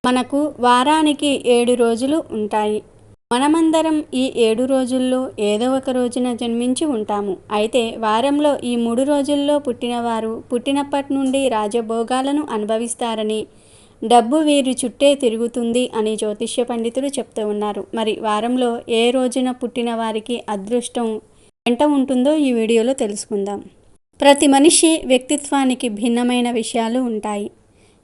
మనకు వారానికి 7 రోజులు ఉంటాయి. మనమందరం ఈ 7 రోజుల్లో ఏదో ఒక రోజున జన్మించి ఉంటాము. అయితే వారంలో ఈ 3 రోజుల్లో పుట్టినవారు పుట్టినప్పటి నుండి రాజభోగాలను అనుభవిస్తారని, డబ్బు వీరి చుట్టే తిరుగుతుంది అని జ్యోతిష్య పండితులు చెప్తూ ఉన్నారు. మరి వారంలో ఏ రోజున పుట్టిన వారికి అదృష్టం వెంట ఉంటుందో ఈ వీడియోలో తెలుసుకుందాం. ప్రతి మనిషి వ్యక్తిత్వానికి భిన్నమైన విషయాలు ఉంటాయి.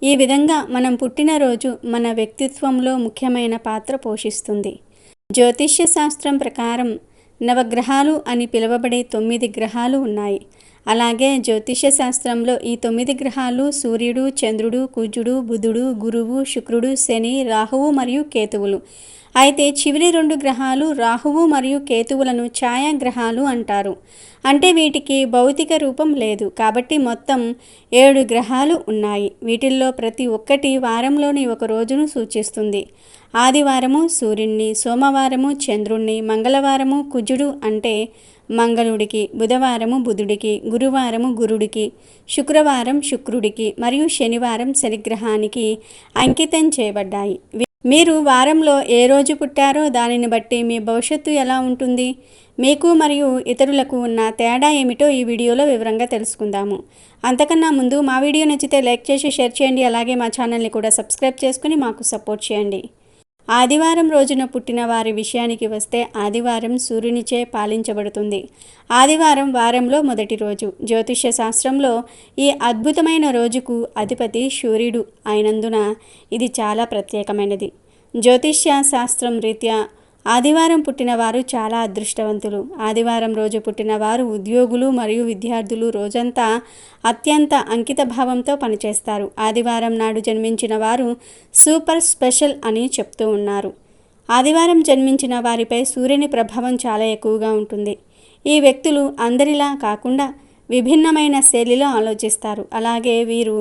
ఈ విధంగా మనం పుట్టినరోజు మన వ్యక్తిత్వంలో ముఖ్యమైన పాత్ర పోషిస్తుంది. జ్యోతిష్య శాస్త్రం ప్రకారం నవగ్రహాలు అని పిలువబడే 9 గ్రహాలు ఉన్నాయి. అలాగే జ్యోతిష్య శాస్త్రంలో ఈ 9 గ్రహాలు సూర్యుడు, చంద్రుడు, కుజుడు, బుధుడు, గురువు, శుక్రుడు, శని, రాహువు మరియు కేతువులు. అయితే చివరి 2 గ్రహాలు రాహువు మరియు కేతువులను ఛాయాగ్రహాలు అంటారు. అంటే వీటికి భౌతిక రూపం లేదు. కాబట్టి మొత్తం 7 గ్రహాలు ఉన్నాయి. వీటిల్లో ప్రతి ఒక్కటి వారంలోని ఒక రోజును సూచిస్తుంది. ఆదివారము సూర్యుడిని, సోమవారము చంద్రుణ్ణి, మంగళవారము కుజుడు అంటే మంగళుడికి, బుధవారము బుధుడికి, గురువారము గురుడికి, శుక్రవారం శుక్రుడికి మరియు శనివారం శనిగ్రహానికి అంకితం చేయబడ్డాయి. మీరు వారంలో ఏ రోజు పుట్టారో దానిని బట్టి మీ భవిష్యత్తు ఎలా ఉంటుంది, మీకు మరియు ఇతరులకు ఉన్న తేడా ఏమిటో ఈ వీడియోలో వివరంగా తెలుసుకుందాము. అంతకన్నా ముందు మా వీడియో నచ్చితే లైక్ చేసి షేర్ చేయండి. అలాగే మా ఛానల్ని కూడా సబ్స్క్రైబ్ చేసుకుని మాకు సపోర్ట్ చేయండి. ఆదివారం రోజున పుట్టిన వారి విషయానికి వస్తే ఆదివారం సూర్యునిచే పాలించబడుతుంది. ఆదివారం వారంలో మొదటి రోజు. జ్యోతిష్య శాస్త్రంలో ఈ అద్భుతమైన రోజుకు అధిపతి సూర్యుడు అయినందున ఇది చాలా ప్రత్యేకమైనది. జ్యోతిష్య శాస్త్రం రీత్యా ఆదివారం పుట్టినవారు చాలా అదృష్టవంతులు. ఆదివారం రోజు పుట్టినవారు ఉద్యోగులు మరియు విద్యార్థులు రోజంతా అత్యంత అంకిత భావంతో పనిచేస్తారు. ఆదివారం నాడు జన్మించిన వారు సూపర్ స్పెషల్ అని చెప్తూ ఉన్నారు. ఆదివారం జన్మించిన వారిపై సూర్యుని ప్రభావం చాలా ఎక్కువగా ఉంటుంది. ఈ వ్యక్తులు అందరిలా కాకుండా విభిన్నమైన శైలిలో ఆలోచిస్తారు. అలాగే వీరు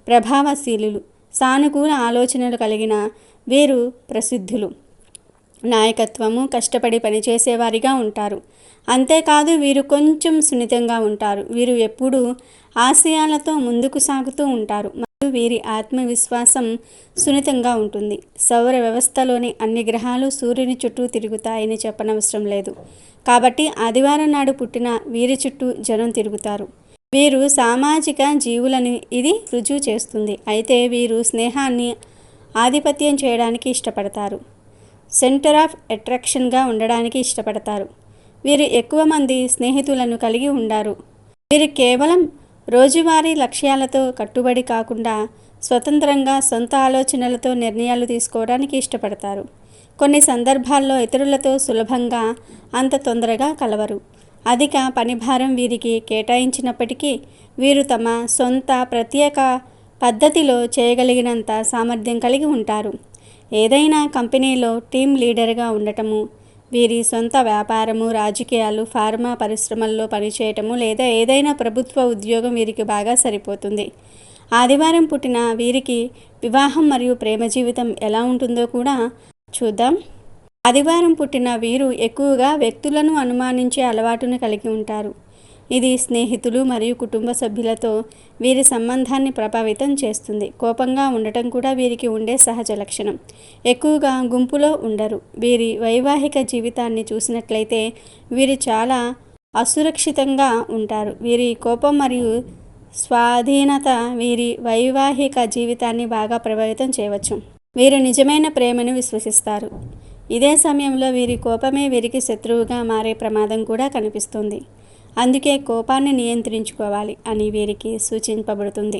ప్రభావశీలులు, సానుకూల ఆలోచనలు కలిగిన వీరు ప్రసిద్ధులు. నాయకత్వము, కష్టపడి పనిచేసేవారిగా ఉంటారు. అంతేకాదు వీరు కొంచెం సున్నితంగా ఉంటారు. వీరు ఎప్పుడూ ఆశయాలతో ముందుకు సాగుతూ ఉంటారు మరియు వీరి ఆత్మవిశ్వాసం సున్నితంగా ఉంటుంది. సౌర వ్యవస్థలోని అన్ని గ్రహాలు సూర్యుని చుట్టూ తిరుగుతాయని చెప్పనవసరం లేదు. కాబట్టి ఆదివారం నాడు పుట్టిన వీరి చుట్టూ జనం తిరుగుతారు. వీరు సామాజిక జీవులని ఇది రుజువు చేస్తుంది. అయితే వీరు స్నేహాన్ని ఆధిపత్యం చేయడానికి ఇష్టపడతారు. సెంటర్ ఆఫ్ అట్రాక్షన్గా ఉండడానికి ఇష్టపడతారు. వీరు ఎక్కువ మంది స్నేహితులను కలిగి ఉండారు. వీరు కేవలం రోజువారీ లక్ష్యాలతో కట్టుబడి కాకుండా స్వతంత్రంగా సొంత ఆలోచనలతో నిర్ణయాలు తీసుకోవడానికి ఇష్టపడతారు. కొన్ని సందర్భాల్లో ఇతరులతో సులభంగా అంత తొందరగా కలవరు. అధిక పనిభారం వీరికి కేటాయించినప్పటికీ వీరు తమ సొంత ప్రత్యేక పద్ధతిలో చేయగలిగినంత సామర్థ్యం కలిగి ఉంటారు. ఏదైనా కంపెనీలో టీం లీడర్గా ఉండటము, వీరి సొంత వ్యాపారము, రాజకీయాలు, ఫార్మా పరిశ్రమల్లో పనిచేయటము లేదా ఏదైనా ప్రభుత్వ ఉద్యోగం వీరికి బాగా సరిపోతుంది. ఆదివారం పుట్టిన వీరికి వివాహం మరియు ప్రేమ జీవితం ఎలా ఉంటుందో కూడా చూద్దాం. ఆదివారం పుట్టిన వీరు ఎక్కువగా వ్యక్తులను అనుమానించే అలవాటును కలిగి ఉంటారు. ఇది స్నేహితులు మరియు కుటుంబ సభ్యులతో వీరి సంబంధాన్ని ప్రభావితం చేస్తుంది. కోపంగా ఉండటం కూడా వీరికి ఉండే సహజ లక్షణం. ఎక్కువగా గుంపులో ఉండరు. వీరి వైవాహిక జీవితాన్ని చూసినట్లయితే వీరు చాలా అసురక్షితంగా ఉంటారు. వీరి కోపం మరియు స్వాధీనత వీరి వైవాహిక జీవితాన్ని బాగా ప్రభావితం చేయవచ్చు. వీరు నిజమైన ప్రేమను విశ్వసిస్తారు. ఇదే సమయంలో వీరి కోపమే వీరికి శత్రువుగా మారే ప్రమాదం కూడా కనిపిస్తుంది. అందుకే కోపాన్ని నియంత్రించుకోవాలి అని వీరికి సూచింపబడుతుంది.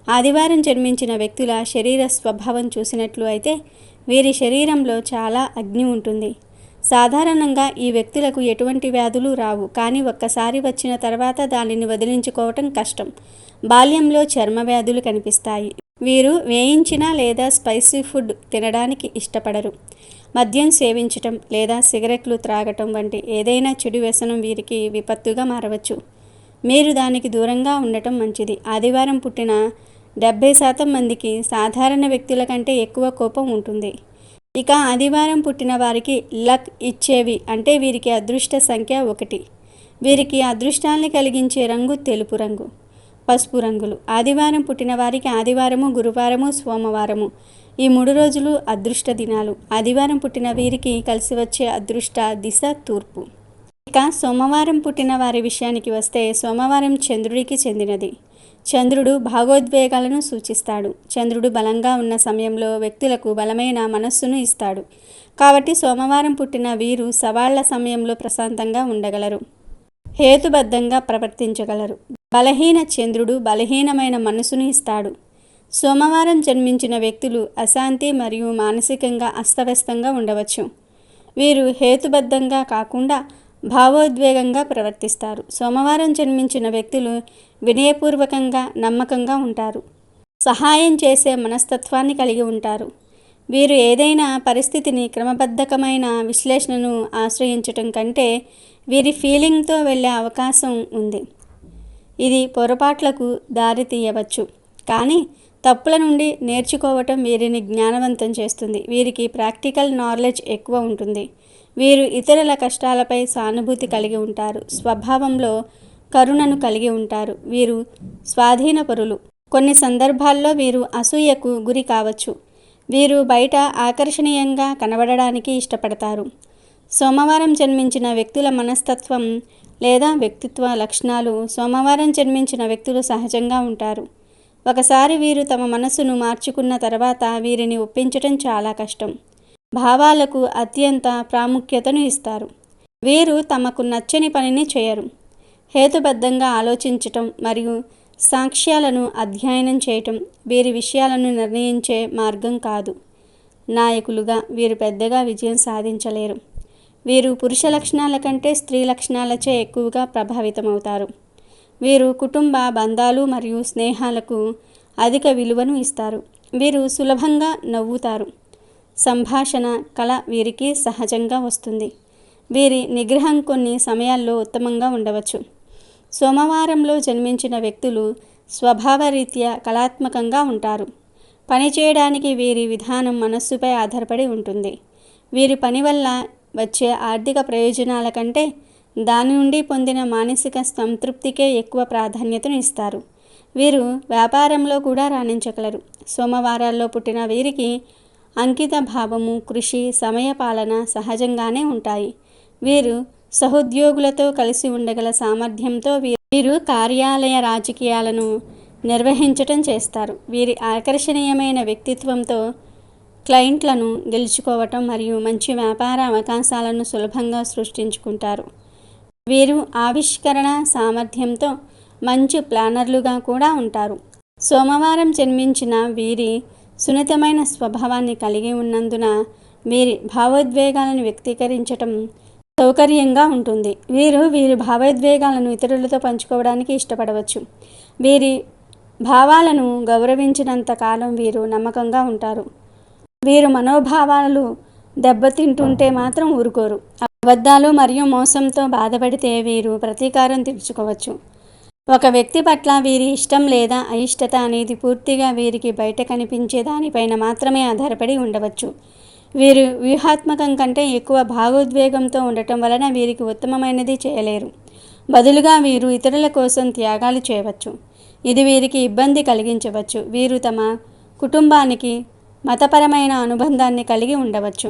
ఆదివారం జన్మించిన వ్యక్తుల శరీర స్వభావం చూసినట్లు అయితే వీరి శరీరంలో చాలా అగ్ని ఉంటుంది. సాధారణంగా ఈ వ్యక్తులకు ఎటువంటి వ్యాధులు రావు, కానీ ఒక్కసారి వచ్చిన తర్వాత దానిని వదిలించుకోవటం కష్టం. బాల్యంలో చర్మ వ్యాధులు కనిపిస్తాయి. వీరు వేయించిన లేదా స్పైసీ ఫుడ్ తినడానికి ఇష్టపడరు. మద్యం సేవించటం లేదా సిగరెట్లు త్రాగటం వంటి ఏదైనా చెడు వ్యసనం వీరికి విపత్తుగా మారవచ్చు. మీరు దానికి దూరంగా ఉండటం మంచిది. ఆదివారం పుట్టిన 70% మందికి సాధారణ వ్యక్తుల కంటే ఎక్కువ కోపం ఉంటుంది. ఇక ఆదివారం పుట్టిన వారికి లక్ ఇచ్చేవి అంటే వీరికి అదృష్ట సంఖ్య 1. వీరికి అదృష్టాన్ని కలిగించే రంగు తెలుపు రంగు, పసుపు రంగులు. ఆదివారం పుట్టిన వారికి ఆదివారము, గురువారము, సోమవారము ఈ 3 రోజులు అదృష్ట దినాలు. ఆదివారం పుట్టిన వీరికి కలిసి వచ్చే అదృష్ట దిశ తూర్పు. ఇక సోమవారం పుట్టిన వారి విషయానికి వస్తే సోమవారం చంద్రుడికి చెందినది. చంద్రుడు భావోద్వేగాలను సూచిస్తాడు. చంద్రుడు బలంగా ఉన్న సమయంలో వ్యక్తులకు బలమైన మనస్సును ఇస్తాడు. కాబట్టి సోమవారం పుట్టిన వీరు సవాళ్ల సమయంలో ప్రశాంతంగా ఉండగలరు, హేతుబద్ధంగా ప్రవర్తించగలరు. బలహీన చంద్రుడు బలహీనమైన మనసును ఇస్తాడు. సోమవారం జన్మించిన వ్యక్తులు అశాంతి మరియు మానసికంగా అస్తవ్యస్తంగా ఉండవచ్చు. వీరు హేతుబద్ధంగా కాకుండా భావోద్వేగంగా ప్రవర్తిస్తారు. సోమవారం జన్మించిన వ్యక్తులు వినయపూర్వకంగా, నమ్మకంగా ఉంటారు. సహాయం చేసే మనస్తత్వాన్ని కలిగి ఉంటారు. వీరు ఏదైనా పరిస్థితిని క్రమబద్ధమైన విశ్లేషణను ఆశ్రయించటం కంటే వీరి ఫీలింగ్తో వెళ్ళే అవకాశం ఉంది. ఇది పొరపాట్లకు దారి తీయవచ్చు, కానీ తప్పుల నుండి నేర్చుకోవటం వీరిని జ్ఞానవంతం చేస్తుంది. వీరికి ప్రాక్టికల్ నాలెడ్జ్ ఎక్కువ ఉంటుంది. వీరు ఇతరుల కష్టాలపై సానుభూతి కలిగి ఉంటారు. స్వభావంలో కరుణను కలిగి ఉంటారు. వీరు స్వాధీనపరులు. కొన్ని సందర్భాల్లో వీరు అసూయకు గురి కావచ్చు. వీరు బయట ఆకర్షణీయంగా కనబడడానికి ఇష్టపడతారు. సోమవారం జన్మించిన వ్యక్తుల మనస్తత్వం లేదా వ్యక్తిత్వ లక్షణాలు. సోమవారం జన్మించిన వ్యక్తులు సహజంగా ఉంటారు. ఒకసారి వీరు తమ మనసును మార్చుకున్న తర్వాత వీరిని ఒప్పించటం చాలా కష్టం. భావాలకు అత్యంత ప్రాముఖ్యతను ఇస్తారు. వీరు తమకు నచ్చని పనిని చేయరు. హేతుబద్ధంగా ఆలోచించటం మరియు సాక్ష్యాలను అధ్యయనం చేయటం వీరి విషయాలను నిర్ణయించే మార్గం కాదు. నాయకులుగా వీరు పెద్దగా విజయం సాధించలేరు. వీరు పురుష లక్షణాల కంటే స్త్రీ లక్షణాలచే ఎక్కువగా ప్రభావితమవుతారు. వీరు కుటుంబ బంధాలు మరియు స్నేహాలకు అధిక విలువను ఇస్తారు. వీరు సులభంగా నవ్వుతారు. సంభాషణ కళ వీరికి సహజంగా వస్తుంది. వీరి నిగ్రహం కొన్ని సమయాల్లో ఉత్తమంగా ఉండవచ్చు. సోమవారంలో జన్మించిన వ్యక్తులు స్వభావరీత్యా కళాత్మకంగా ఉంటారు. పనిచేయడానికి వీరి విధానం మనస్సుపై ఆధారపడి ఉంటుంది. వీరి పని వల్ల వచ్చే ఆర్థిక ప్రయోజనాల కంటే దాని నుండి పొందిన మానసిక సంతృప్తికే ఎక్కువ ప్రాధాన్యతను ఇస్తారు. వీరు వ్యాపారంలో కూడా రాణించగలరు. సోమవారాల్లో పుట్టిన వీరికి అంకిత భావము, కృషి, సమయపాలన సహజంగానే ఉంటాయి. వీరు సహోద్యోగులతో కలిసి ఉండగల సామర్థ్యంతో వీరు కార్యాలయ రాజకీయాలను నిర్వహించటం చేస్తారు. వీరి ఆకర్షణీయమైన వ్యక్తిత్వంతో క్లయింట్లను గెలుచుకోవటం మరియు మంచి వ్యాపార అవకాశాలను సులభంగా సృష్టించుకుంటారు. వీరు ఆవిష్కరణ సామర్థ్యంతో మంచి ప్లానర్లుగా కూడా ఉంటారు. సోమవారం జన్మించిన వీరి సున్నితమైన స్వభావాన్ని కలిగి ఉన్నందున వీరి భావోద్వేగాలను వ్యక్తీకరించటం సౌకర్యంగా ఉంటుంది. వీరి భావోద్వేగాలను ఇతరులతో పంచుకోవడానికి ఇష్టపడవచ్చు. వీరి భావాలను గౌరవించినంత కాలం వీరు నమ్మకంగా ఉంటారు. వీరు మనోభావాలు దెబ్బతింటుంటే మాత్రం ఊరుకోరు. అబద్ధాలు మరియు మోసంతో బాధపడితే వీరు ప్రతీకారం తీర్చుకోవచ్చు. ఒక వ్యక్తి పట్ల వీరి ఇష్టం లేదా అయిష్టత అనేది పూర్తిగా వీరికి బయట కనిపించే దానిపైన మాత్రమే ఆధారపడి ఉండవచ్చు. వీరు వ్యూహాత్మకం కంటే ఎక్కువ భావోద్వేగంతో ఉండటం వలన వీరికి ఉత్తమమైనది చేయలేరు. బదులుగా వీరు ఇతరుల కోసం త్యాగాలు చేయవచ్చు. ఇది వీరికి ఇబ్బంది కలిగించవచ్చు. వీరు తమ కుటుంబానికి మతపరమైన అనుబంధాన్ని కలిగి ఉండవచ్చు.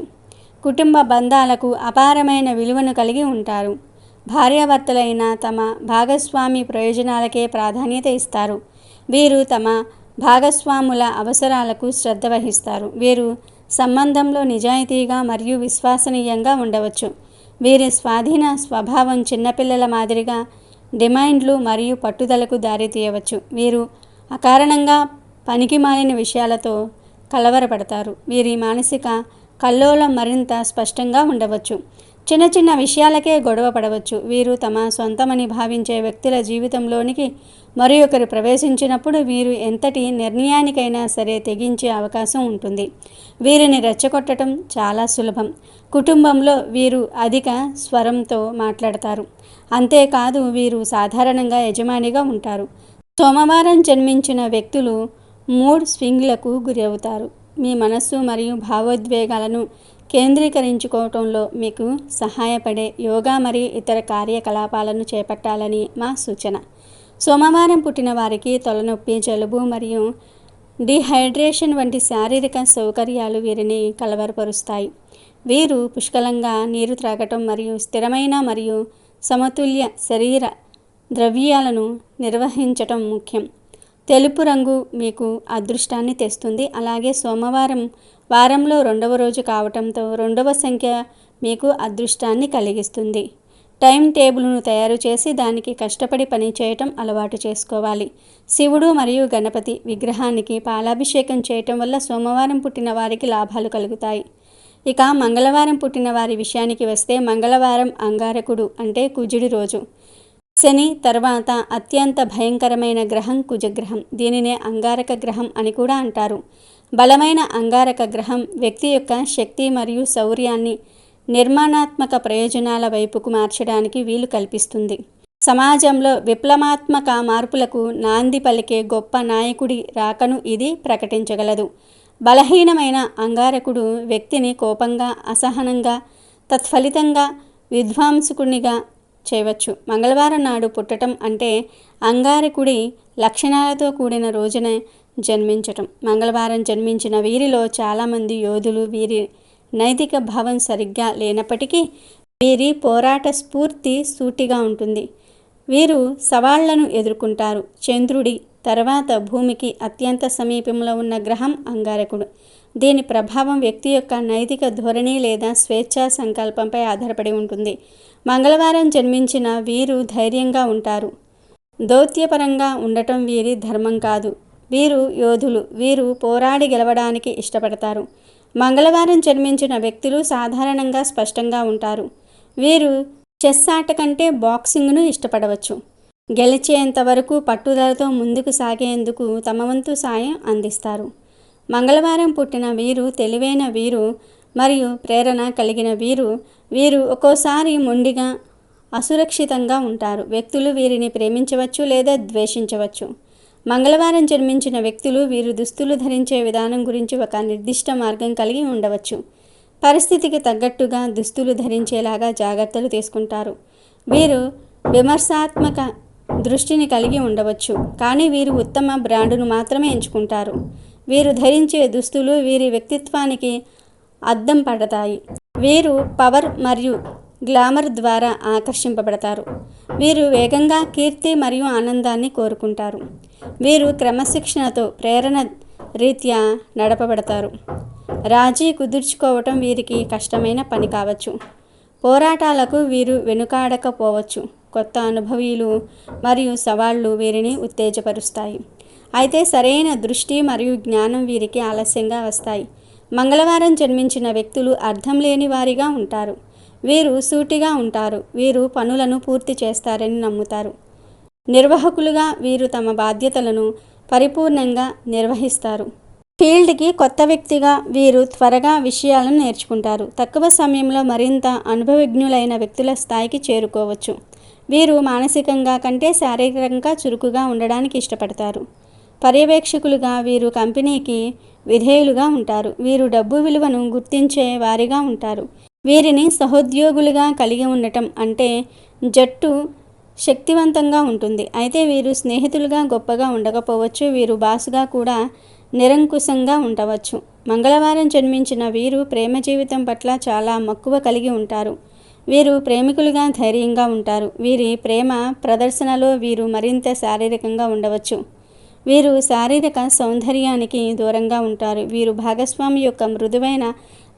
కుటుంబ బంధాలకు అపారమైన విలువను కలిగి ఉంటారు. భార్యాభర్తలైన తమ భాగస్వామి ప్రయోజనాలకే ప్రాధాన్యత ఇస్తారు. వీరు తమ భాగస్వాముల అవసరాలకు శ్రద్ధ వహిస్తారు. వీరు సంబంధంలో నిజాయితీగా మరియు విశ్వసనీయంగా ఉండవచ్చు. వీరి స్వాధీన స్వభావం చిన్నపిల్లల మాదిరిగా డిమాండ్లు మరియు పట్టుదలకు దారితీయవచ్చు. వీరు అకారణంగా పనికిమాలిన విషయాలతో కలవరపడతారు. వీరి మానసిక కల్లోలం మరింత స్పష్టంగా ఉండవచ్చు. చిన్న చిన్న విషయాలకే గొడవ పడవచ్చు. వీరు తమ సొంతమని భావించే వ్యక్తుల జీవితంలోనికి మరి ఒకరు ప్రవేశించినప్పుడు వీరు ఎంతటి నిర్ణయానికైనా సరే తెగించే అవకాశం ఉంటుంది. వీరిని రెచ్చగొట్టడం చాలా సులభం. కుటుంబంలో వీరు అధిక స్వరంతో మాట్లాడతారు. అంతేకాదు వీరు సాధారణంగా యజమానిగా ఉంటారు. సోమవారం జన్మించిన వ్యక్తులు మూడ్ స్వింగ్లకు గురవుతారు. మీ మనస్సు మరియు భావోద్వేగాలను కేంద్రీకరించుకోవటంలో మీకు సహాయపడే యోగా మరియు ఇతర కార్యకలాపాలను చేపట్టాలని మా సూచన. సోమవారం పుట్టిన వారికి తలనొప్పి, జలుబు మరియు డీహైడ్రేషన్ వంటి శారీరక సౌకర్యాలు వీరిని కలవరపరుస్తాయి. వీరు పుష్కలంగా నీరు త్రాగటం మరియు స్థిరమైన మరియు సమతుల్య శరీర ద్రవ్యాలను నిర్వహించటం ముఖ్యం. తెలుపు రంగు మీకు అదృష్టాన్ని తెస్తుంది. అలాగే సోమవారం వారంలో 2వ రోజు కావటంతో 2వ సంఖ్య మీకు అదృష్టాన్ని కలిగిస్తుంది. టైం టేబుల్ను తయారు చేసి దానికి కష్టపడి పని చేయటం అలవాటు చేసుకోవాలి. శివుడు మరియు గణపతి విగ్రహానికి పాలాభిషేకం చేయటం వల్ల సోమవారం పుట్టిన వారికి లాభాలు కలుగుతాయి. ఇక మంగళవారం పుట్టిన వారి విషయానికి వస్తే, మంగళవారం అంగారకుడు అంటే కుజుడి రోజు. శని తర్వాత అత్యంత భయంకరమైన గ్రహం కుజగ్రహం. దీనినే అంగారక గ్రహం అని కూడా అంటారు. బలమైన అంగారక గ్రహం వ్యక్తి యొక్క శక్తి మరియు శౌర్యాన్ని నిర్మాణాత్మక ప్రయోజనాల వైపుకు మార్చడానికి వీలు కల్పిస్తుంది. సమాజంలో విప్లవాత్మక మార్పులకు నాంది పలికే గొప్ప నాయకుడి రాకను ఇది ప్రకటించగలదు. బలహీనమైన అంగారకుడు వ్యక్తిని కోపంగా, అసహనంగా, తత్ఫలితంగా విధ్వంసకునిగా చేయవచ్చు. మంగళవారం నాడు పుట్టడం అంటే అంగారకుడి లక్షణాలతో కూడిన రోజున జన్మించటం. మంగళవారం జన్మించిన వీరిలో చాలామంది యోధులు. వీరి నైతిక భావం సరిగ్గా లేనప్పటికీ వీరి పోరాట స్ఫూర్తి సూటిగా ఉంటుంది. వీరు సవాళ్లను ఎదుర్కొంటారు. చంద్రుడి తర్వాత భూమికి అత్యంత సమీపంలో ఉన్న గ్రహం అంగారకుడు. దీని ప్రభావం వ్యక్తి యొక్క నైతిక ధోరణి లేదా స్వేచ్ఛా సంకల్పంపై ఆధారపడి ఉంటుంది. మంగళవారం జన్మించిన వీరు ధైర్యంగా ఉంటారు. దౌత్యపరంగా ఉండటం వీరి ధర్మం కాదు. వీరు యోధులు. వీరు పోరాడి గెలవడానికి ఇష్టపడతారు. మంగళవారం జన్మించిన వ్యక్తులు సాధారణంగా స్పష్టంగా ఉంటారు. వీరు చెస్ ఆట కంటే బాక్సింగ్ను ఇష్టపడవచ్చు. గెలిచేంత వరకు పట్టుదలతో ముందుకు సాగేందుకు తమ వంతు సాయం అందిస్తారు. మంగళవారం పుట్టిన వీరు తెలివైన వీరు మరియు ప్రేరణ కలిగిన వీరు. వీరు ఒక్కోసారి మొండిగా, అసురక్షితంగా ఉంటారు. వ్యక్తులు వీరిని ప్రేమించవచ్చు లేదా ద్వేషించవచ్చు. మంగళవారం జన్మించిన వ్యక్తులు వీరు దుస్తులు ధరించే విధానం గురించి ఒక నిర్దిష్ట మార్గం కలిగి ఉండవచ్చు. పరిస్థితికి తగ్గట్టుగా దుస్తులు ధరించేలాగా జాగ్రత్తలు తీసుకుంటారు. వీరు విమర్శాత్మక దృష్టిని కలిగి ఉండవచ్చు, కానీ వీరు ఉత్తమ బ్రాండును మాత్రమే ఎంచుకుంటారు. వీరు ధరించే దుస్తులు వీరి వ్యక్తిత్వానికి అద్దం పడతాయి. వీరు పవర్ మరియు గ్లామర్ ద్వారా ఆకర్షింపబడతారు. వీరు వేగంగా కీర్తి మరియు ఆనందాన్ని కోరుకుంటారు. వీరు క్రమశిక్షణతో ప్రేరణ రీత్యా నడపబడతారు. రాజీ కుదుర్చుకోవటం వీరికి కష్టమైన పని కావచ్చు. పోరాటాలకు వీరు వెనుకాడకపోవచ్చు. కొత్త అనుభవీలు మరియు సవాళ్లు వీరిని ఉత్తేజపరుస్తాయి. అయితే సరైన దృష్టి మరియు జ్ఞానం వీరికి ఆలస్యంగా వస్తాయి. మంగళవారం జన్మించిన వ్యక్తులు అర్థం లేని వారిగా ఉంటారు. వీరు సూటిగా ఉంటారు. వీరు పనులను పూర్తి చేస్తారని నమ్ముతారు. నిర్వాహకులుగా వీరు తమ బాధ్యతలను పరిపూర్ణంగా నిర్వహిస్తారు. ఫీల్డ్కి కొత్త వ్యక్తిగా వీరు త్వరగా విషయాలను నేర్చుకుంటారు. తక్కువ సమయంలో మరింత అనుభవజ్ఞులైన వ్యక్తుల స్థాయికి చేరుకోవచ్చు. వీరు మానసికంగా కంటే శారీరకంగా చురుకుగా ఉండడానికి ఇష్టపడతారు. పర్యవేక్షకులుగా వీరు కంపెనీకి విధేయులుగా ఉంటారు. వీరు డబ్బు విలువను గుర్తించే వారిగా ఉంటారు. వీరిని సహోద్యోగులుగా కలిగి ఉండటం అంటే జట్టు శక్తివంతంగా ఉంటుంది. అయితే వీరు స్నేహితులుగా గొప్పగా ఉండకపోవచ్చు. వీరు బాసుగా కూడా నిరంకుశంగా ఉండవచ్చు. మంగళవారం జన్మించిన వీరు ప్రేమ జీవితం పట్ల చాలా మక్కువ కలిగి ఉంటారు. వీరు ప్రేమికులుగా ధైర్యంగా ఉంటారు. వీరి ప్రేమ ప్రదర్శనలో వీరు మరింత శారీరకంగా ఉండవచ్చు. వీరు శారీరక సౌందర్యానికి దూరంగా ఉంటారు. వీరు భాగస్వామి యొక్క మృదువైన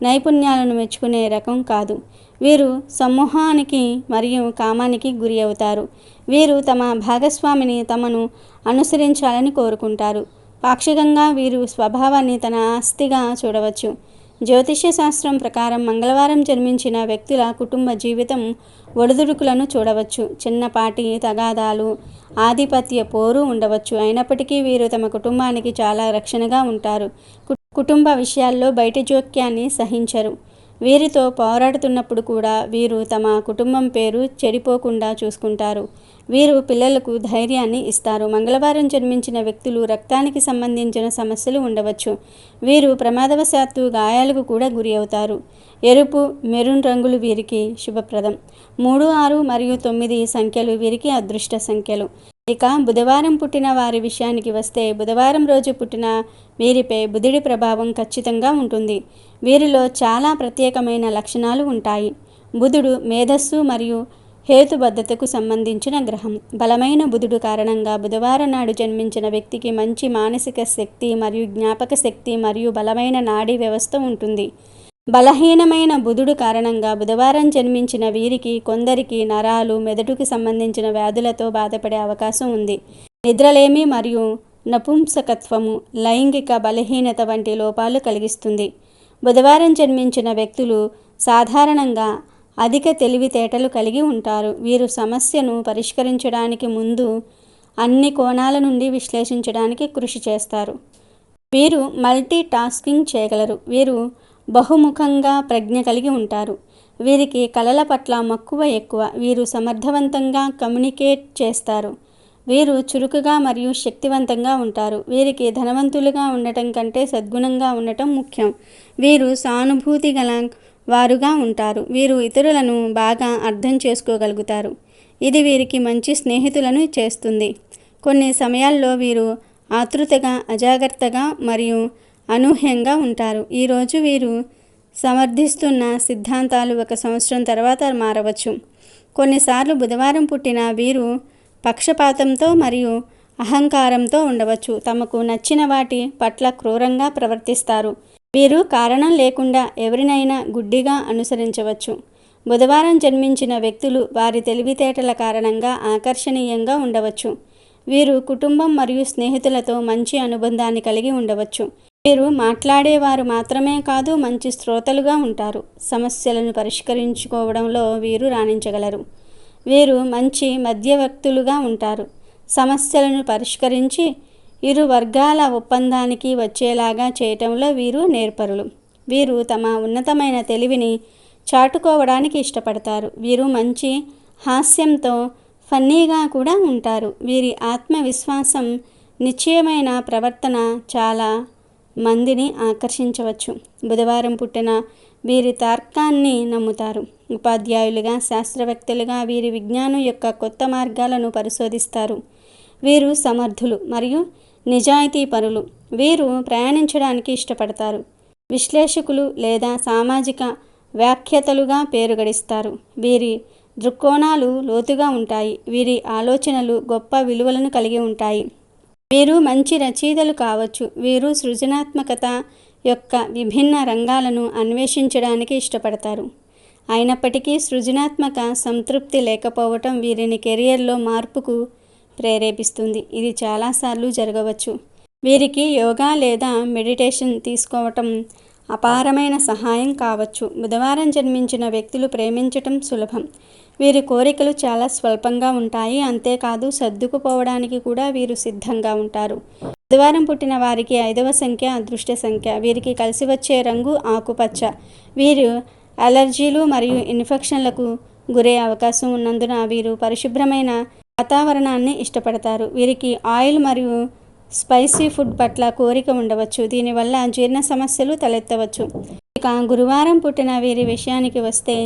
నైపుణ్యాలను మెచ్చుకునే రకం కాదు. వీరు సమూహానికి మరియు కామానికి గురి అవుతారు. వీరు తమ భాగస్వామిని తమను అనుసరించాలని కోరుకుంటారు. పాక్షికంగా వీరు స్వభావాన్ని తన ఆస్తిగా చూడవచ్చు. జ్యోతిష్య శాస్త్రం ప్రకారం మంగళవారం జన్మించిన వ్యక్తుల కుటుంబ జీవితం ఒడిదుడుకులను చూడవచ్చు. చిన్నపాటి తగాదాలు, ఆధిపత్య పోరు ఉండవచ్చు. అయినప్పటికీ వీరు తమ కుటుంబానికి చాలా రక్షణగా ఉంటారు. కుటుంబ విషయాల్లో బయటి జోక్యాన్ని సహించరు. వీరితో పోరాడుతున్నప్పుడు కూడా వీరు తమ కుటుంబం పేరు చెడిపోకుండా చూసుకుంటారు. వీరు పిల్లలకు ధైర్యాన్ని ఇస్తారు. మంగళవారం జన్మించిన వ్యక్తులు రక్తానికి సంబంధించిన సమస్యలు ఉండవచ్చు. వీరు ప్రమాదవశాత్తు గాయాలకు కూడా గురి అవుతారు. ఎరుపు, మెరూన్ రంగులు వీరికి శుభప్రదం. 3, 6 మరియు 9 సంఖ్యలు వీరికి అదృష్ట సంఖ్యలు. ఇక బుధవారం పుట్టిన వారి విషయానికి వస్తే, బుధవారం రోజు పుట్టిన వీరిపై బుధుడి ప్రభావం ఖచ్చితంగా ఉంటుంది. వీరిలో చాలా ప్రత్యేకమైన లక్షణాలు ఉంటాయి. బుధుడు మేధస్సు మరియు హేతుబద్ధతకు సంబంధించిన గ్రహం. బలమైన బుధుడు కారణంగా బుధవారం నాడు జన్మించిన వ్యక్తికి మంచి మానసిక శక్తి మరియు జ్ఞాపక శక్తి మరియు బలమైన నాడీ వ్యవస్థ ఉంటుంది. బలహీనమైన బుధుడు కారణంగా బుధవారం జన్మించిన వీరికి కొందరికి నరాలు, మెదడుకు సంబంధించిన వ్యాధులతో బాధపడే అవకాశం ఉంది. నిద్రలేమి మరియు నపుంసకత్వము, లైంగిక బలహీనత వంటి లోపాలు కలిగిస్తుంది. బుధవారం జన్మించిన వ్యక్తులు సాధారణంగా అధిక తెలివితేటలు కలిగి ఉంటారు. వీరు సమస్యను పరిష్కరించడానికి ముందు అన్ని కోణాల నుండి విశ్లేషించడానికి కృషి చేస్తారు. వీరు మల్టీ టాస్కింగ్ చేయగలరు. వీరు బహుముఖంగా ప్రజ్ఞ కలిగి ఉంటారు. వీరికి కళల పట్ల మక్కువ ఎక్కువ. వీరు సమర్థవంతంగా కమ్యూనికేట్ చేస్తారు. వీరు చురుకుగా మరియు శక్తివంతంగా ఉంటారు. వీరికి ధనవంతులుగా ఉండటం కంటే సద్గుణంగా ఉండటం ముఖ్యం. వీరు సానుభూతి గల వారుగా ఉంటారు. వీరు ఇతరులను బాగా అర్థం చేసుకోగలుగుతారు. ఇది వీరికి మంచి స్నేహితులను చేస్తుంది. కొన్ని సమయాల్లో వీరు ఆతృతగా, అజాగ్రత్తగా మరియు అనూహ్యంగా ఉంటారు. ఈరోజు వీరు సమర్థిస్తున్న సిద్ధాంతాలు 1 సంవత్సరం తర్వాత మారవచ్చు. కొన్నిసార్లు బుధవారం పుట్టిన వీరు పక్షపాతంతో మరియు అహంకారంతో ఉండవచ్చు. తమకు నచ్చిన వాటి పట్ల క్రూరంగా ప్రవర్తిస్తారు. వీరు కారణం లేకుండా ఎవరినైనా గుడ్డిగా అనుసరించవచ్చు. బుధవారం జన్మించిన వ్యక్తులు వారి తెలివితేటల కారణంగా ఆకర్షణీయంగా ఉండవచ్చు. వీరు కుటుంబం మరియు స్నేహితులతో మంచి అనుబంధాన్ని కలిగి ఉండవచ్చు. వీరు మాట్లాడేవారు మాత్రమే కాదు, మంచి శ్రోతలుగా ఉంటారు. సమస్యలను పరిష్కరించుకోవడంలో వీరు రాణించగలరు. వీరు మంచి మధ్యవర్తులుగా ఉంటారు. సమస్యలను పరిష్కరించి ఇరు వర్గాల ఒప్పందానికి వచ్చేలాగా చేయటంలో వీరు నేర్పరులు. వీరు తమ ఉన్నతమైన తెలివిని చాటుకోవడానికి ఇష్టపడతారు. వీరు మంచి హాస్యంతో ఫన్నీగా కూడా ఉంటారు. వీరి ఆత్మవిశ్వాసం, నిశ్చయమైన ప్రవర్తన చాలా మందిని ఆకర్షించవచ్చు. బుధవారం పుట్టిన వీరి తర్కాన్ని నమ్ముతారు. ఉపాధ్యాయులుగా, శాస్త్రవేత్తలుగా వీరి విజ్ఞానం యొక్క కొత్త మార్గాలను పరిశోధిస్తారు. వీరు సమర్థులు మరియు నిజాయితీపరులు. వీరు ప్రయాణించడానికి ఇష్టపడతారు. విశ్లేషకులు లేదా సామాజిక వ్యాఖ్యాతలుగా పేరు గడిస్తారు. వీరి దృక్కోణాలు లోతుగా ఉంటాయి. వీరి ఆలోచనలు గొప్ప విలువలను కలిగి ఉంటాయి. వీరు మంచి రచయితలు కావచ్చు. వీరు సృజనాత్మకత యొక్క విభిన్న రంగాలను అన్వేషించడానికి ఇష్టపడతారు. అయినప్పటికీ సృజనాత్మక సంతృప్తి లేకపోవటం వీరిని కెరియర్లో మార్పుకు ప్రేరేపిస్తుంది. ఇది చాలాసార్లు జరగవచ్చు. వీరికి యోగా లేదా మెడిటేషన్ తీసుకోవటం అపారమైన సహాయం కావచ్చు. బుధవారం జన్మించిన వ్యక్తులు ప్రేమించటం సులభం. వీరి కోరికలు చాలా స్వల్పంగా ఉంటాయి. అంతేకాదు సర్దుకుపోవడానికి కూడా వీరు సిద్ధంగా ఉంటారు. బుధవారం పుట్టిన వారికి 5వ సంఖ్య అదృష్ట సంఖ్య. వీరికి కలిసి వచ్చే రంగు ఆకుపచ్చ. వీరు అలర్జీలు మరియు ఇన్ఫెక్షన్లకు గురయ్యే అవకాశం ఉన్నందున వీరు పరిశుభ్రమైన వాతావరణాన్ని ఇష్టపడతారు. వీరికి ఆయిల్ మరియు స్పైసీ ఫుడ్ పట్ల కోరిక ఉండవచ్చు. దీనివల్ల జీర్ణ సమస్యలు తలెత్తవచ్చు. ఇక గురువారం పుట్టిన వీరి విషయానికి వస్తే,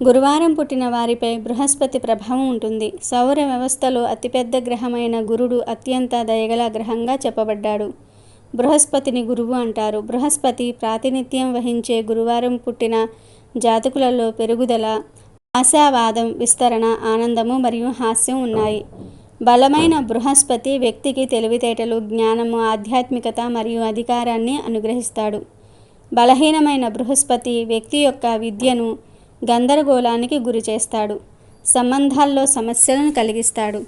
గురువారం పుట్టిన వారిపై బృహస్పతి ప్రభావం ఉంటుంది. సౌర వ్యవస్థలో అతిపెద్ద గ్రహమైన గురుడు అత్యంత దయగల గ్రహంగా చెప్పబడ్డాడు. బృహస్పతిని గురువు అంటారు. బృహస్పతి ప్రాతినిధ్యం వహించే గురువారం పుట్టిన జాతకులలో పెరుగుదల, ఆశావాదం, విస్తరణ, ఆనందము మరియు హాస్యం ఉన్నాయి. బలమైన బృహస్పతి వ్యక్తికి తెలివితేటలు, జ్ఞానము, ఆధ్యాత్మికత మరియు అధికారాన్ని అనుగ్రహిస్తాడు. బలహీనమైన బృహస్పతి వ్యక్తి యొక్క విద్యను గందరగోళానికి గురి చేస్తాడు. సంబంధాల్లో సమస్యలను కలిగిస్తాడు.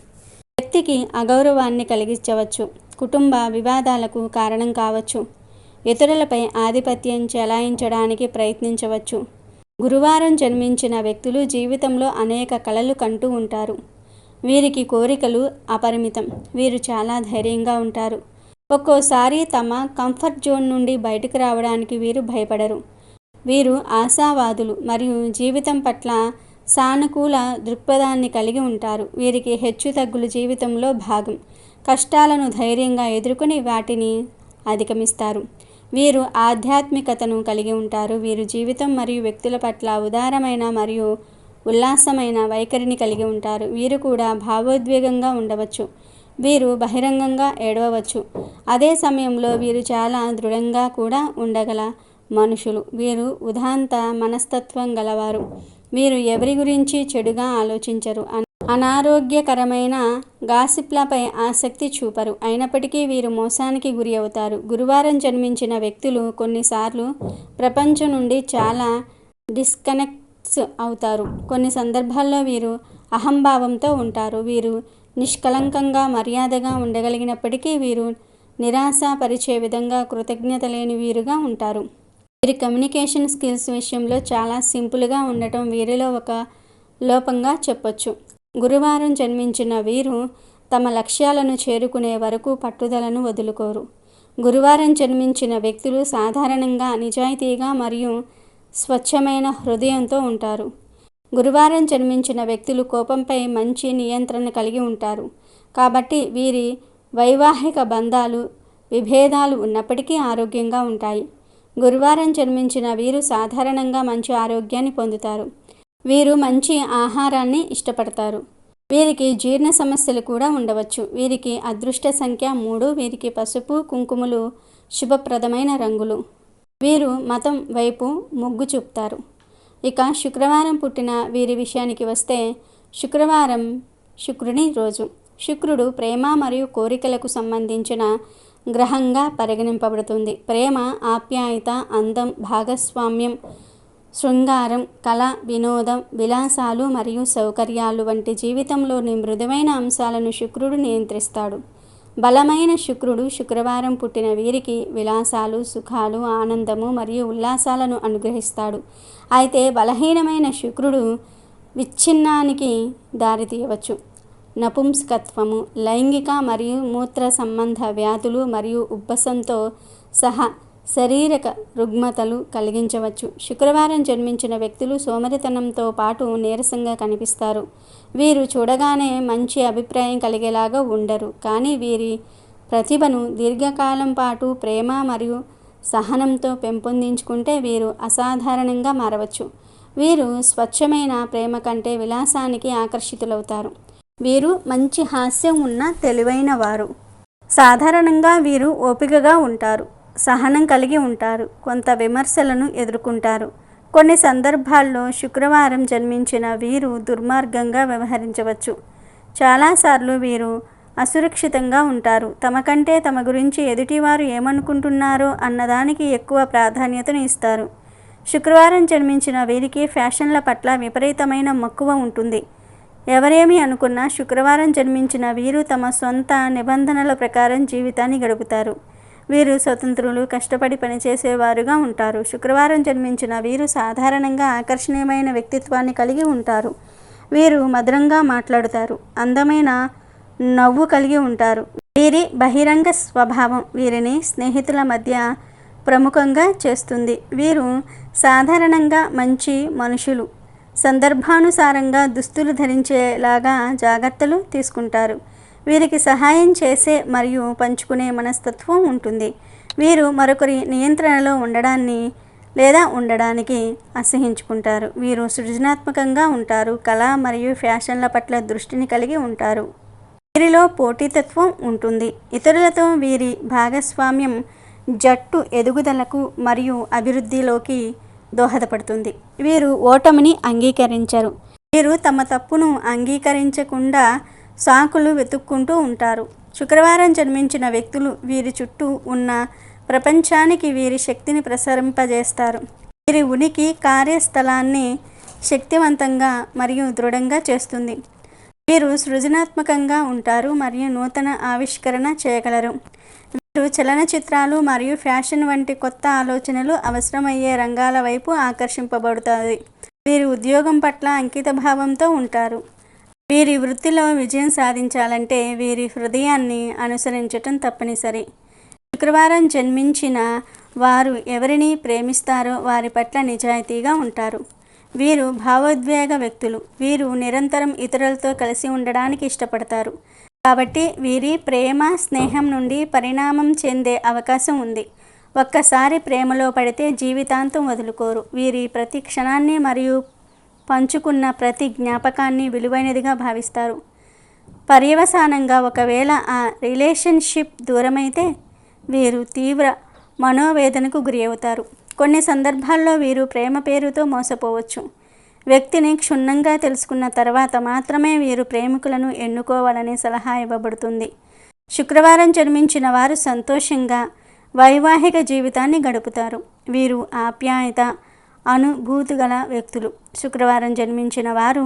వ్యక్తికి అగౌరవాన్ని కలిగించవచ్చు. కుటుంబ వివాదాలకు కారణం కావచ్చు. ఇతరులపై ఆధిపత్యం చెలాయించడానికి ప్రయత్నించవచ్చు. గురువారం జన్మించిన వ్యక్తులు జీవితంలో అనేక కలలు కంటూ ఉంటారు. వీరికి కోరికలు అపరిమితం. వీరు చాలా ధైర్యంగా ఉంటారు. ఒక్కోసారి తమ కంఫర్ట్ జోన్ నుండి బయటకు రావడానికి వీరు భయపడరు. వీరు ఆశావాదులు మరియు జీవితం పట్ల సానుకూల దృక్పథాన్ని కలిగి ఉంటారు. వీరికి హెచ్చుతగ్గులు జీవితంలో భాగం. కష్టాలను ధైర్యంగా ఎదుర్కొని వాటిని అధిగమిస్తారు. వీరు ఆధ్యాత్మికతను కలిగి ఉంటారు. వీరు జీవితం మరియు వ్యక్తుల పట్ల ఉదారమైన మరియు ఉల్లాసమైన వైఖరిని కలిగి ఉంటారు. వీరు కూడా భావోద్వేగంగా ఉండవచ్చు. వీరు బహిరంగంగా ఏడవవచ్చు. అదే సమయంలో వీరు చాలా దృఢంగా కూడా ఉండగల మనుషులు. వీరు ఉదాంత మనస్తత్వం గలవారు. వీరు ఎవరి గురించి చెడుగా ఆలోచించరు. అనారోగ్యకరమైన గాసిప్లపై ఆసక్తి చూపరు. అయినప్పటికీ వీరు మోసానికి గురి అవుతారు. గురువారం జన్మించిన వ్యక్తులు కొన్నిసార్లు ప్రపంచం నుండి చాలా డిస్కనెక్ట్స్ అవుతారు. కొన్ని సందర్భాల్లో వీరు అహంభావంతో ఉంటారు. వీరు నిష్కలంకంగా మర్యాదగా ఉండగలిగినప్పటికీ వీరు నిరాశ పరిచే విధంగా కృతజ్ఞత లేని వీరుగా ఉంటారు. వీరి కమ్యూనికేషన్ స్కిల్స్ విషయంలో చాలా సింపుల్గా ఉండటం వీరిలో ఒక లోపంగా చెప్పొచ్చు. గురువారం జన్మించిన వీరు తమ లక్ష్యాలను చేరుకునే వరకు పట్టుదలను వదులుకోరు. గురువారం జన్మించిన వ్యక్తులు సాధారణంగా నిజాయితీగా మరియు స్వచ్ఛమైన హృదయంతో ఉంటారు. గురువారం జన్మించిన వ్యక్తులు కోపంపై మంచి నియంత్రణ కలిగి ఉంటారు. కాబట్టి వీరి వైవాహిక బంధాలు విభేదాలు ఉన్నప్పటికీ ఆరోగ్యంగా ఉంటాయి. గురువారం జన్మించిన వీరు సాధారణంగా మంచి ఆరోగ్యాన్ని పొందుతారు. వీరు మంచి ఆహారాన్ని ఇష్టపడతారు. వీరికి జీర్ణ సమస్యలు కూడా ఉండవచ్చు. వీరికి అదృష్ట సంఖ్య 3. వీరికి పసుపు కుంకుమలు శుభప్రదమైన రంగులు. వీరు మతం వైపు మొగ్గు చూపుతారు. ఇక శుక్రవారం పుట్టిన వీరి విషయానికి వస్తే, శుక్రవారం శుక్రుని రోజు. శుక్రుడు ప్రేమ మరియు కోరికలకు సంబంధించిన గ్రహంగా పరిగణింపబడుతుంది. ప్రేమ, ఆప్యాయత, అందం, భాగస్వామ్యం, శృంగారం, కళ, వినోదం, విలాసాలు మరియు సౌకర్యాలు వంటి జీవితంలోని మృదువైన అంశాలను శుక్రుడు నియంత్రిస్తాడు. బలమైన శుక్రుడు శుక్రవారం పుట్టిన వీరికి విలాసాలు, సుఖాలు, ఆనందము మరియు ఉల్లాసాలను అనుగ్రహిస్తాడు. అయితే బలహీనమైన శుక్రుడు విచ్ఛిన్నానికి దారితీయవచ్చు. నపుంసకత్వము, లైంగిక మరియు మూత్ర సంబంధ వ్యాధులు మరియు ఉబ్బసంతో సహా శారీరక రుగ్మతలు కలిగించవచ్చు. శుక్రవారం జన్మించిన వ్యక్తులు సోమరితనంతో పాటు నీరసంగా కనిపిస్తారు. వీరు చూడగానే మంచి అభిప్రాయం కలిగేలాగా ఉండరు, కానీ వీరి ప్రతిభను దీర్ఘకాలం పాటు ప్రేమ మరియు సహనంతో పెంపొందించుకుంటే వీరు అసాధారణంగా మారవచ్చు. వీరు స్వచ్ఛమైన ప్రేమ కంటే విలాసానికి ఆకర్షితులవుతారు. వీరు మంచి హాస్యం ఉన్న తెలివైన వారు. సాధారణంగా వీరు ఓపికగా ఉంటారు, సహనం కలిగి ఉంటారు, కొంత విమర్శలను ఎదుర్కొంటారు. కొన్ని సందర్భాల్లో శుక్రవారం జన్మించిన వీరు దుర్మార్గంగా వ్యవహరించవచ్చు. చాలాసార్లు వీరు అసురక్షితంగా ఉంటారు. తమ కంటే తమ గురించి ఎదుటివారు ఏమనుకుంటున్నారో అన్నదానికి ఎక్కువ ప్రాధాన్యతను ఇస్తారు. శుక్రవారం జన్మించిన వీరికి ఫ్యాషన్ల పట్ల విపరీతమైన మక్కువ ఉంటుంది. ఎవరేమి అనుకున్నా శుక్రవారం జన్మించిన వీరు తమ సొంత నిబంధనల ప్రకారం జీవితాన్ని గడుపుతారు. వీరు స్వతంత్రులు, కష్టపడి పనిచేసేవారుగా ఉంటారు. శుక్రవారం జన్మించిన వీరు సాధారణంగా ఆకర్షణీయమైన వ్యక్తిత్వాన్ని కలిగి ఉంటారు. వీరు మధురంగా మాట్లాడుతారు, అందమైన నవ్వు కలిగి ఉంటారు. వీరి బహిరంగ స్వభావం వీరిని స్నేహితుల మధ్య ప్రముఖంగా చేస్తుంది. వీరు సాధారణంగా మంచి మనుషులు. సందర్భానుసారంగా దుస్తులు ధరించేలాగా జాగ్రత్తలు తీసుకుంటారు. వీరికి సహాయం చేసే మరియు పంచుకునే మనస్తత్వం ఉంటుంది. వీరు మరొకరి నియంత్రణలో ఉండడానికి అసహించుకుంటారు. వీరు సృజనాత్మకంగా ఉంటారు, కళ మరియు ఫ్యాషన్ల పట్ల దృష్టిని కలిగి ఉంటారు. వీరిలో పోటీతత్వం ఉంటుంది. ఇతరులతో వీరి భాగస్వామ్యం జట్టు ఎదుగుదలకు మరియు అభివృద్ధిలోకి దోహదపడుతుంది. వీరు ఓటమిని అంగీకరించరు. వీరు తమ తప్పును అంగీకరించకుండా సాకులు వెతుక్కుంటూ ఉంటారు. శుక్రవారం జన్మించిన వ్యక్తులు వీరి చుట్టూ ఉన్న ప్రపంచానికి వీరి శక్తిని ప్రసరింపజేస్తారు. వీరి ఉనికి కార్యస్థలాన్ని శక్తివంతంగా మరియు దృఢంగా చేస్తుంది. వీరు సృజనాత్మకంగా ఉంటారు మరియు నూతన ఆవిష్కరణ చేయగలరు. వీరు చలనచిత్రాలు మరియు ఫ్యాషన్ వంటి కొత్త ఆలోచనలు అవసరమయ్యే రంగాల వైపు ఆకర్షింపబడుతుంది. వీరు ఉద్యోగం పట్ల అంకితభావంతో ఉంటారు. వీరి వృత్తిలో విజయం సాధించాలంటే వీరి హృదయాన్ని అనుసరించటం తప్పనిసరి. శుక్రవారం జన్మించిన వారు ఎవరిని ప్రేమిస్తారో వారి పట్ల నిజాయితీగా ఉంటారు. వీరు భావోద్వేగ వ్యక్తులు. వీరు నిరంతరం ఇతరులతో కలిసి ఉండడానికి ఇష్టపడతారు. కాబట్టి వీరి ప్రేమ స్నేహం నుండి పరిణామం చెందే అవకాశం ఉంది. ఒక్కసారి ప్రేమలో పడితే జీవితాంతం వదులుకోరు. వీరి ప్రతి క్షణాన్ని మరియు పంచుకున్న ప్రతి జ్ఞాపకాన్ని విలువైనదిగా భావిస్తారు. పర్యవసానంగా ఒకవేళ ఆ రిలేషన్షిప్ దూరమైతే వీరు తీవ్ర మనోవేదనకు గురి అవుతారు. కొన్ని సందర్భాల్లో వీరు ప్రేమ పేరుతో మోసపోవచ్చు. వ్యక్తిని క్షుణ్ణంగా తెలుసుకున్న తర్వాత మాత్రమే వీరు ప్రేమికులను ఎన్నుకోవాలని సలహా ఇవ్వబడుతుంది. శుక్రవారం జన్మించిన వారు సంతోషంగా వైవాహిక జీవితాన్ని గడుపుతారు. వీరు ఆప్యాయత అనుభూతి గల వ్యక్తులు. శుక్రవారం జన్మించిన వారు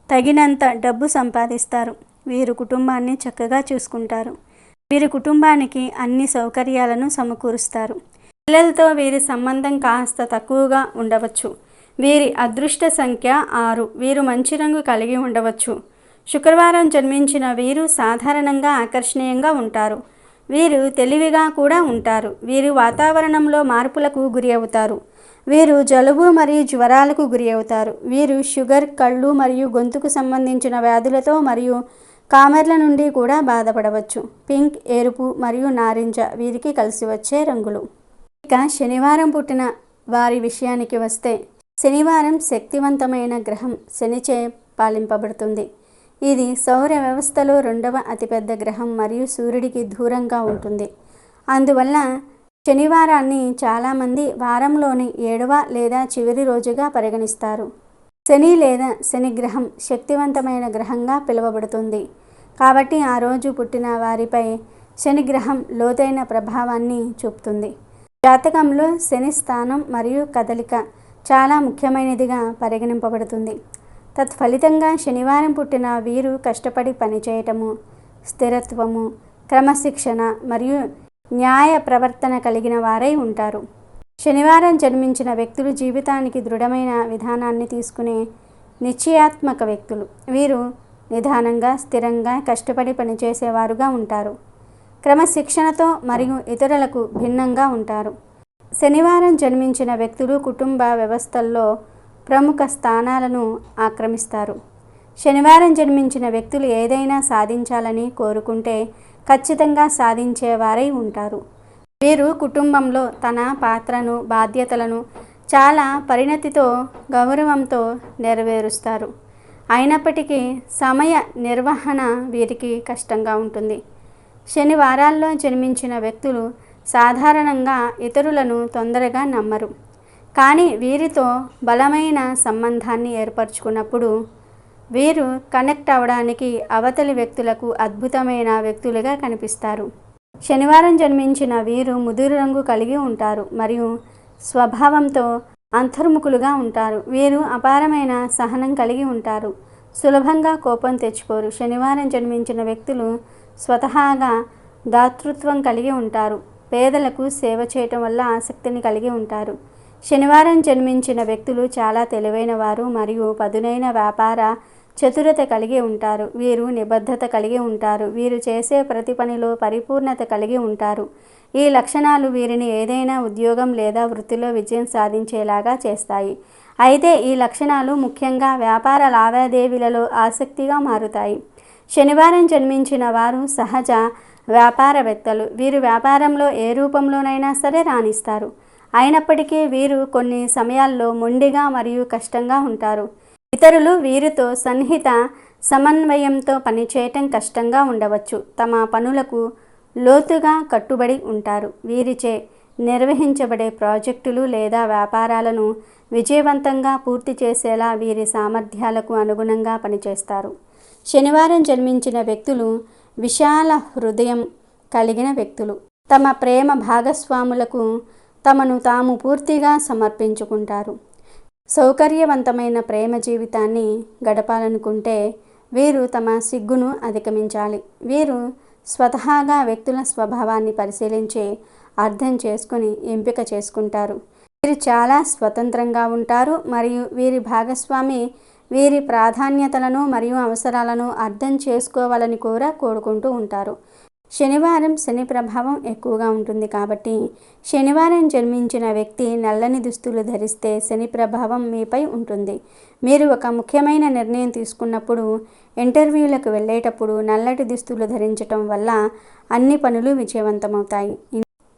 తగినంత డబ్బు సంపాదిస్తారు. వీరు కుటుంబాన్ని చక్కగా చూసుకుంటారు. వీరి కుటుంబానికి అన్ని సౌకర్యాలను సమకూరుస్తారు. పిల్లలతో వీరి సంబంధం కాస్త తక్కువగా ఉండవచ్చు. వీరి అదృష్ట సంఖ్య 6. వీరు మంచి రంగు కలిగి ఉండవచ్చు. శుక్రవారం జన్మించిన వీరు సాధారణంగా ఆకర్షణీయంగా ఉంటారు. వీరు తెలివిగా కూడా ఉంటారు. వీరు వాతావరణంలో మార్పులకు గురి అవుతారు. వీరు జలుబు మరియు జ్వరాలకు గురి అవుతారు. వీరు షుగర్, కళ్ళు మరియు గొంతుకు సంబంధించిన వ్యాధులతో మరియు కామెర్ల నుండి కూడా బాధపడవచ్చు. పింక్, ఎరుపు మరియు నారింజ వీరికి కలిసి వచ్చే రంగులు. ఇక శనివారం పుట్టిన వారి విషయానికి వస్తే, శనివారం శక్తివంతమైన గ్రహం శనిచే పాలింపబడుతుంది. ఇది సౌర వ్యవస్థలో 2వ అతిపెద్ద గ్రహం మరియు సూర్యుడికి దూరంగా ఉంటుంది. అందువల్ల శనివారాన్ని చాలామంది వారంలోని 7వ లేదా చివరి రోజుగా పరిగణిస్తారు. శని లేదా శనిగ్రహం శక్తివంతమైన గ్రహంగా పిలువబడుతుంది. కాబట్టి ఆ రోజు పుట్టిన వారిపై శనిగ్రహం లోతైన ప్రభావాన్ని చూపుతుంది. జాతకంలో శని స్థానం మరియు కదలిక చాలా ముఖ్యమైనదిగా పరిగణింపబడుతుంది. తత్ఫలితంగా శనివారం పుట్టిన వీరు కష్టపడి పనిచేయటము, స్థిరత్వము, క్రమశిక్షణ మరియు న్యాయ ప్రవర్తన కలిగిన వారై ఉంటారు. శనివారం జన్మించిన వ్యక్తులు జీవితానికి దృఢమైన విధానాన్ని తీసుకునే నిశ్చయాత్మక వ్యక్తులు. వీరు నిదానంగా, స్థిరంగా, కష్టపడి పనిచేసేవారుగా ఉంటారు. క్రమశిక్షణతో మరియు ఇతరులకు భిన్నంగా ఉంటారు. శనివారం జన్మించిన వ్యక్తులు కుటుంబ వ్యవస్థల్లో ప్రముఖ స్థానాలను ఆక్రమిస్తారు. శనివారం జన్మించిన వ్యక్తులు ఏదైనా సాధించాలని కోరుకుంటే ఖచ్చితంగా సాధించేవారై ఉంటారు. వీరు కుటుంబంలో తన పాత్రను, బాధ్యతలను చాలా పరిణతితో, గౌరవంతో నెరవేరుస్తారు. అయినప్పటికీ సమయ నిర్వహణ వీరికి కష్టంగా ఉంటుంది. శనివారాల్లో జన్మించిన వ్యక్తులు సాధారణంగా ఇతరులను తొందరగా నమ్మరు. కానీ వీరితో బలమైన సంబంధాన్ని ఏర్పరచుకున్నప్పుడు వీరు కనెక్ట్ అవ్వడానికి అవతలి వ్యక్తులకు అద్భుతమైన వ్యక్తులుగా కనిపిస్తారు. శనివారం జన్మించిన వీరు ముదురు రంగు కలిగి ఉంటారు మరియు స్వభావంతో అంతర్ముఖులుగా ఉంటారు. వీరు అపారమైన సహనం కలిగి ఉంటారు. సులభంగా కోపం తెచ్చుకోరు. శనివారం జన్మించిన వ్యక్తులు స్వతహాగా దాతృత్వం కలిగి ఉంటారు. పేదలకు సేవ చేయటం వల్ల ఆసక్తిని కలిగి ఉంటారు. శనివారం జన్మించిన వ్యక్తులు చాలా తెలివైన వారు మరియు పదునైన వ్యాపార చతురత కలిగి ఉంటారు. వీరు నిబద్ధత కలిగి ఉంటారు. వీరు చేసే ప్రతి పనిలో పరిపూర్ణత కలిగి ఉంటారు. ఈ లక్షణాలు వీరిని ఏదైనా ఉద్యోగం లేదా వృత్తిలో విజయం సాధించేలాగా చేస్తాయి. అయితే ఈ లక్షణాలు ముఖ్యంగా వ్యాపార లావాదేవీలలో ఆసక్తిగా మారుతాయి. శనివారం జన్మించిన వారు సహజ వ్యాపారవేత్తలు. వీరు వ్యాపారంలో ఏ రూపంలోనైనా సరే రాణిస్తారు. అయినప్పటికీ వీరు కొన్ని సమయాల్లో మొండిగా మరియు కష్టంగా ఉంటారు. ఇతరులు వీరితో సన్నిహిత సమన్వయంతో పనిచేయటం కష్టంగా ఉండవచ్చు. తమ పనులకు లోతుగా కట్టుబడి ఉంటారు. వీరిచే నిర్వహించబడే ప్రాజెక్టులు లేదా వ్యాపారాలను విజయవంతంగా పూర్తి చేసేలా వీరి సామర్థ్యాలకు అనుగుణంగా పనిచేస్తారు. శనివారం జన్మించిన వ్యక్తులు విశాల హృదయం కలిగిన వ్యక్తులు. తమ ప్రేమ భాగస్వాములకు తమను తాము పూర్తిగా సమర్పించుకుంటారు. సౌకర్యవంతమైన ప్రేమ జీవితాన్ని గడపాలనుకుంటే వీరు తమ సిగ్గును అధిగమించాలి. వీరు స్వతహాగా వ్యక్తుల స్వభావాన్ని పరిశీలించి అర్థం చేసుకుని ఎంపిక చేసుకుంటారు. వీరు చాలా స్వతంత్రంగా ఉంటారు మరియు వీరి భాగస్వామి వీరి ప్రాధాన్యతలను మరియు అవసరాలను అర్థం చేసుకోవాలని కూడా కోరుకుంటూ ఉంటారు. శనివారం శని ప్రభావం ఎక్కువగా ఉంటుంది కాబట్టి శనివారం జన్మించిన వ్యక్తి నల్లని దుస్తులు ధరిస్తే శని ప్రభావం మీపై ఉంటుంది. మీరు ఒక ముఖ్యమైన నిర్ణయం తీసుకున్నప్పుడు, ఇంటర్వ్యూలకు వెళ్ళేటప్పుడు నల్లటి దుస్తులు ధరించటం వల్ల అన్ని పనులు విజయవంతమవుతాయి.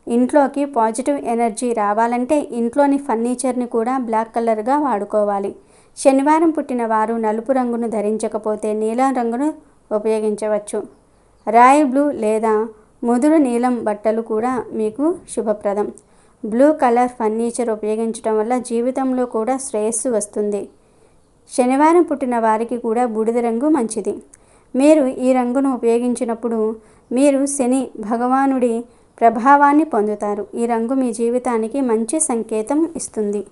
ఇంట్లోకి పాజిటివ్ ఎనర్జీ రావాలంటే ఇంట్లోని ఫర్నిచర్ని కూడా బ్లాక్ కలర్గా వాడుకోవాలి. శనివారం పుట్టిన వారు నలుపు రంగును ధరించకపోతే నీలం రంగును ఉపయోగించవచ్చు. రాయల్ బ్లూ లేదా ముదురు నీలం బట్టలు కూడా మీకు శుభప్రదం. బ్లూ కలర్ ఫర్నిచర్ ఉపయోగించడం వల్ల జీవితంలో కూడా శ్రేయస్సు వస్తుంది. శనివారం పుట్టిన వారికి కూడా బూడిద రంగు మంచిది. మీరు ఈ రంగును ఉపయోగించినప్పుడు మీరు శని భగవానుడి ప్రభావాన్ని పొందుతారు. ఈ రంగు మీ జీవితానికి మంచి సంకేతం ఇస్తుంది.